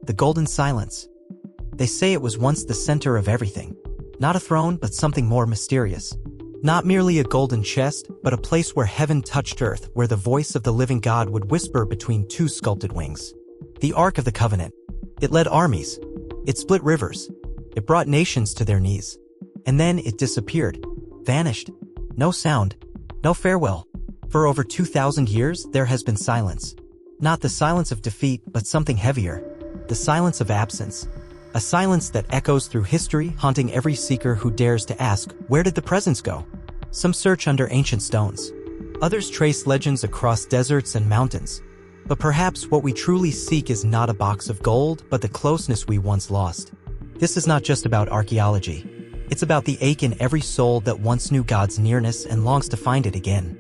the golden silence. They say it was once the center of everything. Not a throne, but something more mysterious. Not merely a golden chest, but a place where heaven touched earth, where the voice of the living God would whisper between two sculpted wings. The Ark of the Covenant. It led armies. It split rivers. It brought nations to their knees. And then it disappeared. Vanished. No sound. No farewell. For over 2,000 years, there has been silence. Not the silence of defeat, but something heavier. The silence of absence. A silence that echoes through history, haunting every seeker who dares to ask, where did the presence go? Some search under ancient stones. Others trace legends across deserts and mountains. But perhaps what we truly seek is not a box of gold, but the closeness we once lost. This is not just about archaeology. It's about the ache in every soul that once knew God's nearness and longs to find it again.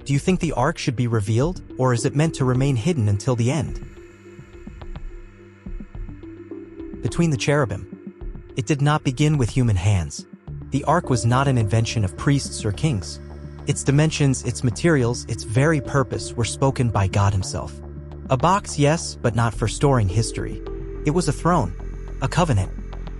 Do you think the Ark should be revealed, or is it meant to remain hidden until the end? Between the cherubim. It did not begin with human hands. The Ark was not an invention of priests or kings. Its dimensions, its materials, its very purpose were spoken by God himself. A box, yes, but not for storing history. It was a throne, a covenant,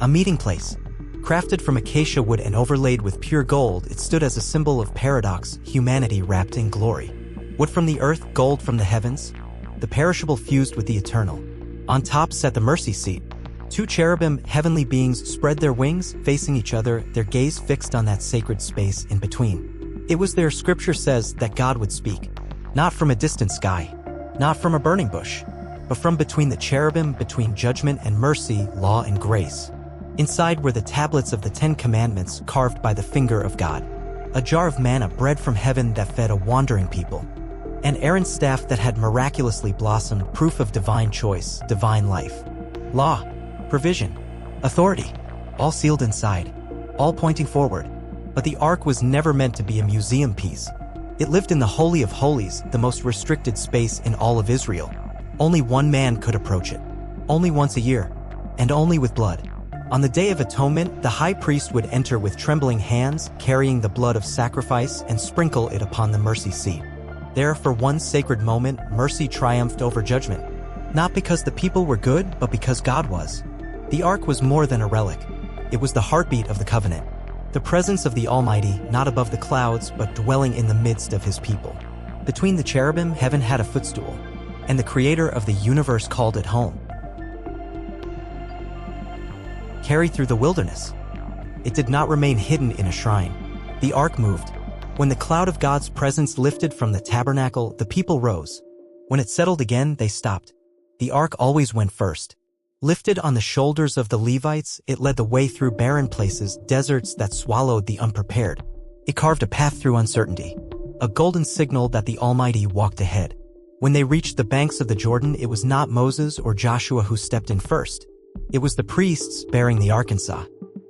a meeting place. Crafted from acacia wood and overlaid with pure gold, it stood as a symbol of paradox, humanity wrapped in glory. Wood from the earth, gold from the heavens, the perishable fused with the eternal. On top sat the mercy seat. Two cherubim, heavenly beings, spread their wings, facing each other, their gaze fixed on that sacred space in between. It was there Scripture says that God would speak. Not from a distant sky, not from a burning bush, but from between the cherubim, between judgment and mercy, law and grace. Inside were the tablets of the 10 Commandments carved by the finger of God. A jar of manna, bread from heaven that fed a wandering people. And Aaron's staff that had miraculously blossomed, proof of divine choice, divine life. Law, provision, authority, all sealed inside, all pointing forward. But the Ark was never meant to be a museum piece. It lived in the Holy of Holies, the most restricted space in all of Israel. Only one man could approach it. Only once a year. And only with blood. On the Day of Atonement, the high priest would enter with trembling hands, carrying the blood of sacrifice, and sprinkle it upon the mercy seat. There, for one sacred moment, mercy triumphed over judgment. Not because the people were good, but because God was. The Ark was more than a relic. It was the heartbeat of the covenant. The presence of the Almighty, not above the clouds, but dwelling in the midst of his people. Between the cherubim, heaven had a footstool, and the Creator of the universe called it home. Carried through the wilderness. It did not remain hidden in a shrine. The Ark moved. When the cloud of God's presence lifted from the tabernacle, the people rose. When it settled again, they stopped. The Ark always went first. Lifted on the shoulders of the Levites, it led the way through barren places, deserts that swallowed the unprepared. It carved a path through uncertainty, a golden signal that the Almighty walked ahead. When they reached the banks of the Jordan, it was not Moses or Joshua who stepped in first. It was the priests bearing the Arkansas.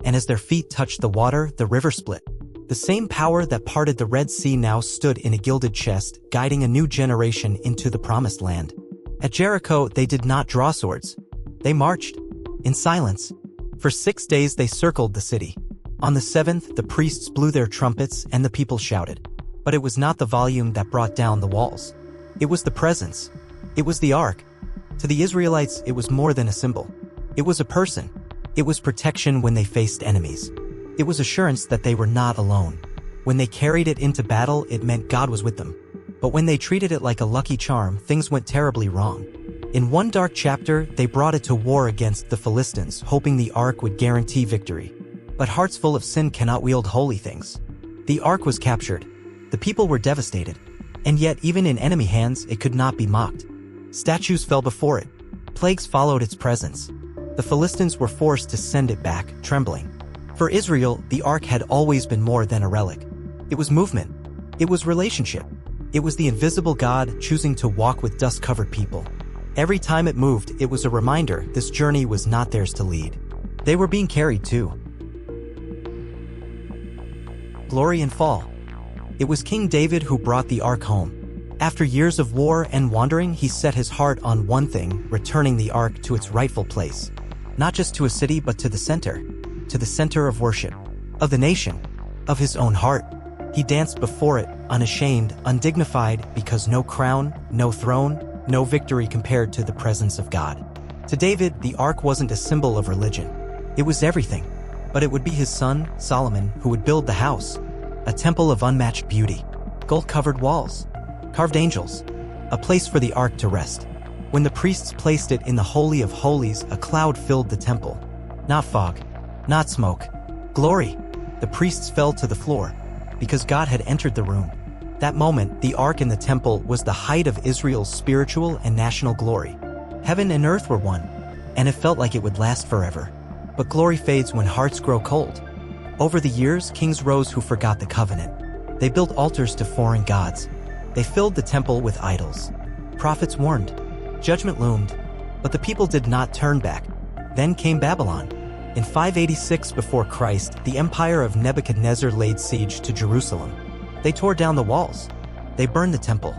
And as their feet touched the water, the river split. The same power that parted the Red Sea now stood in a gilded chest, guiding a new generation into the Promised Land. At Jericho, they did not draw swords. They marched, in silence. For 6 days they circled the city. On the 7th, the priests blew their trumpets and the people shouted. But it was not the volume that brought down the walls. It was the presence. It was the Ark. To the Israelites, it was more than a symbol. It was a person. It was protection when they faced enemies. It was assurance that they were not alone. When they carried it into battle, it meant God was with them. But when they treated it like a lucky charm, things went terribly wrong. In one dark chapter, they brought it to war against the Philistines, hoping the Ark would guarantee victory. But hearts full of sin cannot wield holy things. The Ark was captured. The people were devastated. And yet, even in enemy hands, it could not be mocked. Statues fell before it. Plagues followed its presence. The Philistines were forced to send it back, trembling. For Israel, the Ark had always been more than a relic. It was movement. It was relationship. It was the invisible God choosing to walk with dust-covered people. Every time it moved, it was a reminder this journey was not theirs to lead. They were being carried too. Glory and fall. It was King David who brought the Ark home. After years of war and wandering, he set his heart on one thing, returning the Ark to its rightful place. Not just to a city, but to the center of worship, of the nation, of his own heart. He danced before it, unashamed, undignified, because no crown, no throne, no victory compared to the presence of God. To David, the ark wasn't a symbol of religion. It was everything. But it would be his son, Solomon, who would build the house. A temple of unmatched beauty. Gold-covered walls. Carved angels. A place for the ark to rest. When the priests placed it in the Holy of Holies, a cloud filled the temple. Not fog. Not smoke. Glory. The priests fell to the floor, because God had entered the room. That moment, the ark in the temple was the height of Israel's spiritual and national glory. Heaven and earth were one, and it felt like it would last forever. But glory fades when hearts grow cold. Over the years, kings rose who forgot the covenant. They built altars to foreign gods. They filled the temple with idols. Prophets warned. Judgment loomed. But the people did not turn back. Then came Babylon. In 586 before Christ, the empire of Nebuchadnezzar laid siege to Jerusalem. They tore down the walls. They burned the temple.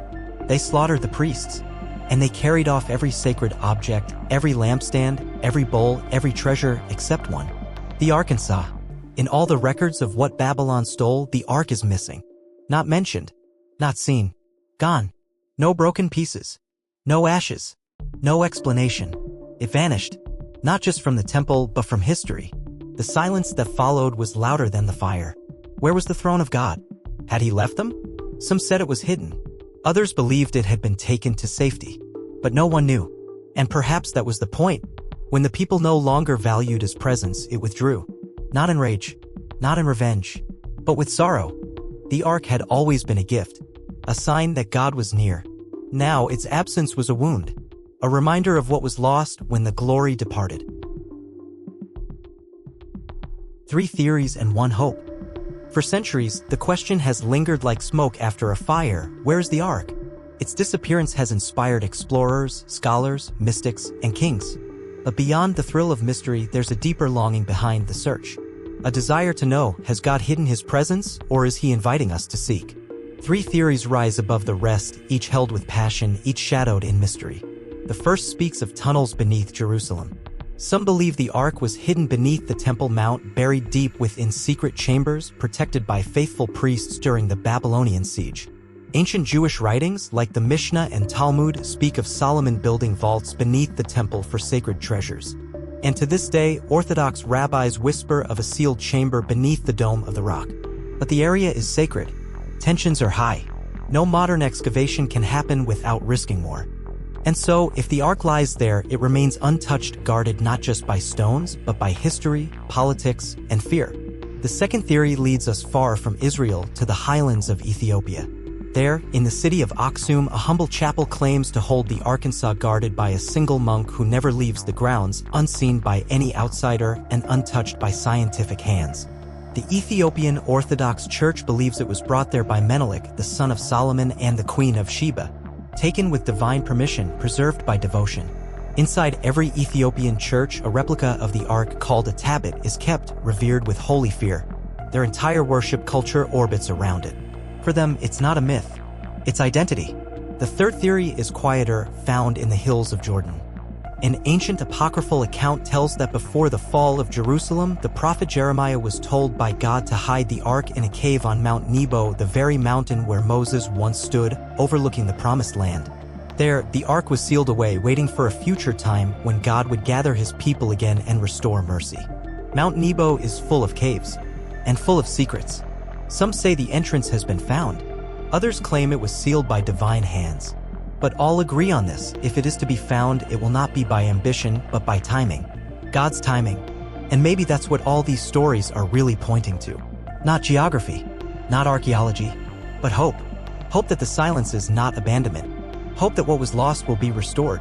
They slaughtered the priests. And they carried off every sacred object, every lampstand, every bowl, every treasure, except one. The Arkansas. In all the records of what Babylon stole, the ark is missing. Not mentioned. Not seen. Gone. No broken pieces. No ashes. No explanation. It vanished. Not just from the temple, but from history. The silence that followed was louder than the fire. Where was the throne of God? Had he left them? Some said it was hidden. Others believed it had been taken to safety. But no one knew. And perhaps that was the point. When the people no longer valued his presence, it withdrew. Not in rage. Not in revenge. But with sorrow. The ark had always been a gift. A sign that God was near. Now its absence was a wound. A reminder of what was lost when the glory departed. 3 theories and 1 hope. For centuries, the question has lingered like smoke after a fire: where's the ark? Its disappearance has inspired explorers, scholars, mystics, and kings. But beyond the thrill of mystery, there's a deeper longing behind the search. A desire to know, has God hidden his presence, or is he inviting us to seek? 3 theories rise above the rest, each held with passion, each shadowed in mystery. The first speaks of tunnels beneath Jerusalem. Some believe the ark was hidden beneath the Temple Mount, buried deep within secret chambers, protected by faithful priests during the Babylonian siege. Ancient Jewish writings, like the Mishnah and Talmud, speak of Solomon building vaults beneath the temple for sacred treasures. And to this day, Orthodox rabbis whisper of a sealed chamber beneath the dome of the rock. But the area is sacred. Tensions are high. No modern excavation can happen without risking more. And so, if the ark lies there, it remains untouched, guarded not just by stones, but by history, politics, and fear. The second theory leads us far from Israel to the highlands of Ethiopia. There, in the city of Aksum, a humble chapel claims to hold the Arkansas, guarded by a single monk who never leaves the grounds, unseen by any outsider and untouched by scientific hands. The Ethiopian Orthodox Church believes it was brought there by Menelik, the son of Solomon and the Queen of Sheba. Taken with divine permission, preserved by devotion. Inside every Ethiopian church, a replica of the ark called a tablet is kept, revered with holy fear. Their entire worship culture orbits around it. For them, it's not a myth. It's identity. The third theory is quieter, found in the hills of Jordan. An ancient apocryphal account tells that before the fall of Jerusalem, the prophet Jeremiah was told by God to hide the ark in a cave on Mount Nebo, the very mountain where Moses once stood, overlooking the promised land. There, the ark was sealed away, waiting for a future time when God would gather his people again and restore mercy. Mount Nebo is full of caves, and full of secrets. Some say the entrance has been found. Others claim it was sealed by divine hands. But all agree on this: if it is to be found, it will not be by ambition, but by timing. God's timing. And maybe that's what all these stories are really pointing to. Not geography, not archaeology, but hope. Hope that the silence is not abandonment. Hope that what was lost will be restored.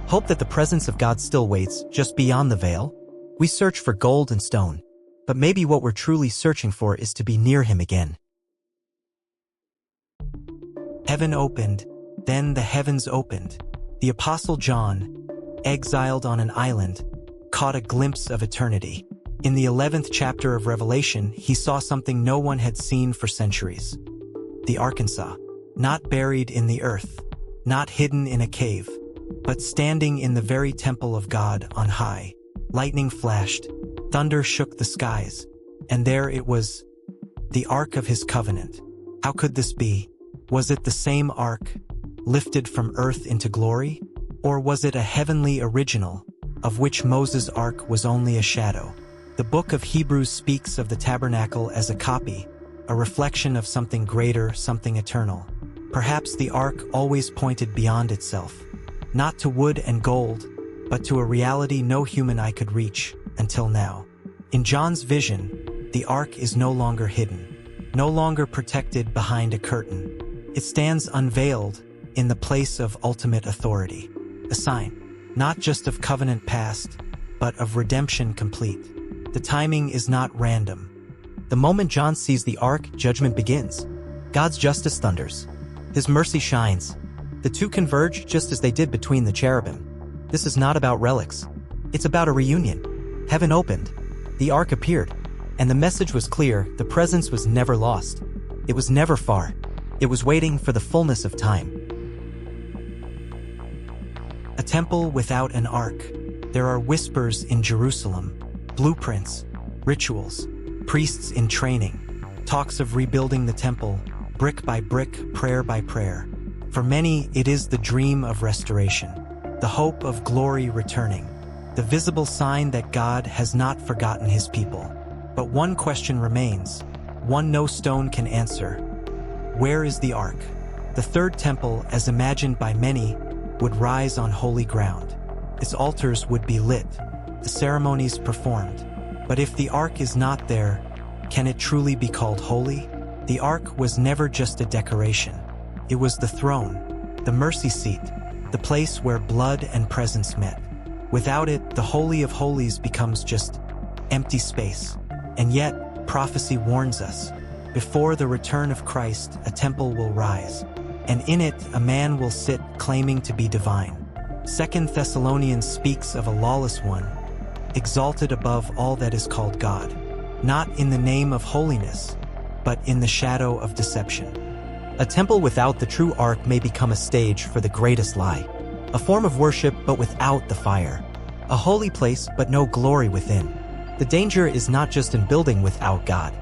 Hope that the presence of God still waits, just beyond the veil. We search for gold and stone. But maybe what we're truly searching for is to be near him again. Heaven opened. Then the heavens opened. The Apostle John, exiled on an island, caught a glimpse of eternity. In the 11th chapter of Revelation, he saw something no one had seen for centuries. The Arkansas, not buried in the earth, not hidden in a cave, but standing in the very temple of God on high. Lightning flashed, thunder shook the skies, and there it was, the Ark of his covenant. How could this be? Was it the same Ark, lifted from earth into glory? Or was it a heavenly original, of which Moses' ark was only a shadow. The book of Hebrews speaks of the tabernacle as a copy, a reflection of something greater, something eternal. Perhaps the ark always pointed beyond itself, not to wood and gold, but to a reality no human eye could reach until now. In John's vision, the ark is no longer hidden, no longer protected behind a curtain. It stands unveiled in the place of ultimate authority, a sign, not just of covenant past, but of redemption complete. The timing is not random. The moment John sees the ark, judgment begins. God's justice thunders. His mercy shines. The two converge just as they did between the cherubim. This is not about relics. It's about a reunion. Heaven opened. The ark appeared. And the message was clear: the presence was never lost. It was never far. It was waiting for the fullness of time. A temple without an ark. There are whispers in Jerusalem, blueprints, rituals, priests in training, talks of rebuilding the temple, brick by brick, prayer by prayer. For many, it is the dream of restoration, the hope of glory returning, the visible sign that God has not forgotten his people. But one question remains, one no stone can answer. Where is the ark? The third temple, as imagined by many, would rise on holy ground. Its altars would be lit, the ceremonies performed. But if the ark is not there, can it truly be called holy? The ark was never just a decoration. It was the throne, the mercy seat, the place where blood and presence met. Without it, the Holy of Holies becomes just empty space. And yet, prophecy warns us, before the return of Christ, a temple will rise, and in it a man will sit claiming to be divine. 2 Thessalonians speaks of a lawless one, exalted above all that is called God, not in the name of holiness, but in the shadow of deception. A temple without the true ark may become a stage for the greatest lie, a form of worship but without the fire, a holy place but no glory within. The danger is not just in building without God.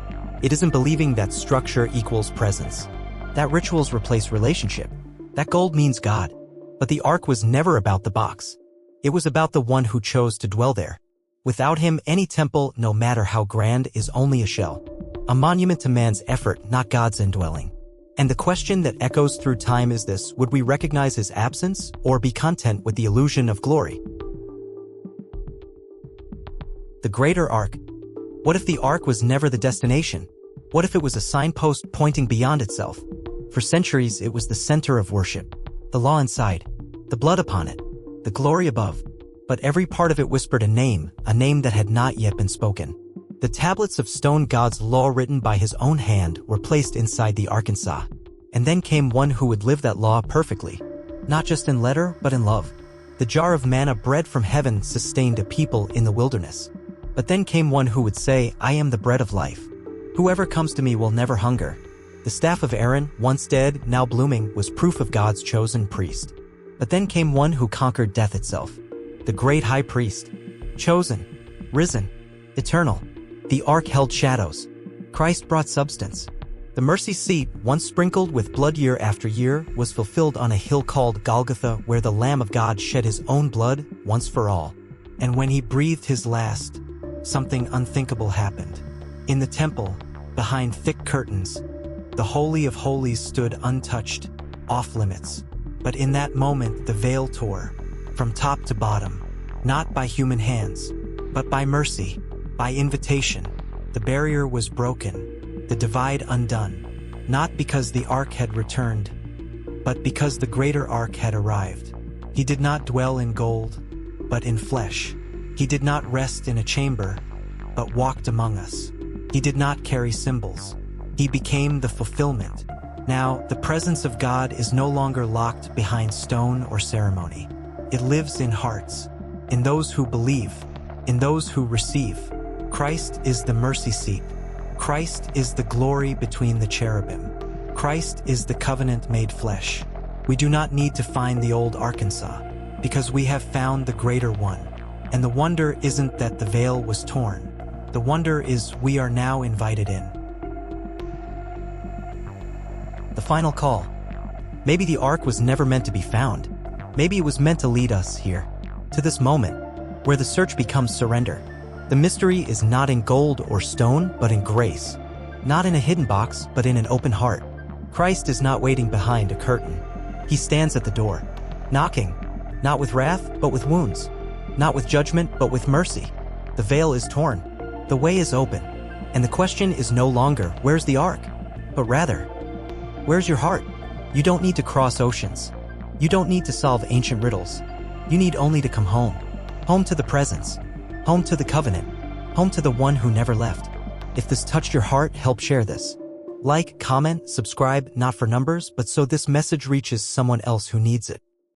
It isn't believing that structure equals presence, that rituals replace relationship, that gold means God. But the ark was never about the box. It was about the one who chose to dwell there. Without him, any temple, no matter how grand, is only a shell, a monument to man's effort, not God's indwelling. And the question that echoes through time is this: would we recognize his absence or be content with the illusion of glory? The Greater Ark. What if the ark was never the destination? What if it was a signpost pointing beyond itself? For centuries, it was the center of worship. The law inside, the blood upon it, the glory above. But every part of it whispered a name that had not yet been spoken. The tablets of stone, God's law written by his own hand, were placed inside the Arkansas. And then came one who would live that law perfectly, not just in letter, but in love. The jar of manna, bread from heaven, sustained a people in the wilderness. But then came one who would say, "I am the bread of life. Whoever comes to me will never hunger." The staff of Aaron, once dead, now blooming, was proof of God's chosen priest. But then came one who conquered death itself, the great high priest, chosen, risen, eternal. The ark held shadows. Christ brought substance. The mercy seat, once sprinkled with blood year after year, was fulfilled on a hill called Golgotha, where the Lamb of God shed his own blood once for all. And when he breathed his last, something unthinkable happened. In the temple, behind thick curtains, the Holy of Holies stood untouched, off limits. But in that moment, the veil tore, from top to bottom, not by human hands, but by mercy, by invitation. The barrier was broken, the divide undone, not because the ark had returned, but because the Greater Ark had arrived. He did not dwell in gold, but in flesh. He did not rest in a chamber, but walked among us. He did not carry symbols. He became the fulfillment. Now, the presence of God is no longer locked behind stone or ceremony. It lives in hearts, in those who believe, in those who receive. Christ is the mercy seat. Christ is the glory between the cherubim. Christ is the covenant made flesh. We do not need to find the old Arkansas, because we have found the greater one. And the wonder isn't that the veil was torn. The wonder is we are now invited in. The final call. Maybe the ark was never meant to be found. Maybe it was meant to lead us here, to this moment, where the search becomes surrender. The mystery is not in gold or stone, but in grace. Not in a hidden box, but in an open heart. Christ is not waiting behind a curtain. He stands at the door, knocking, not with wrath, but with wounds. Not with judgment, but with mercy. The veil is torn. The way is open. And the question is no longer, where's the ark? But rather, where's your heart? You don't need to cross oceans. You don't need to solve ancient riddles. You need only to come home. Home to the presence. Home to the covenant. Home to the one who never left. If this touched your heart, help share this. Like, comment, subscribe, not for numbers, but so this message reaches someone else who needs it.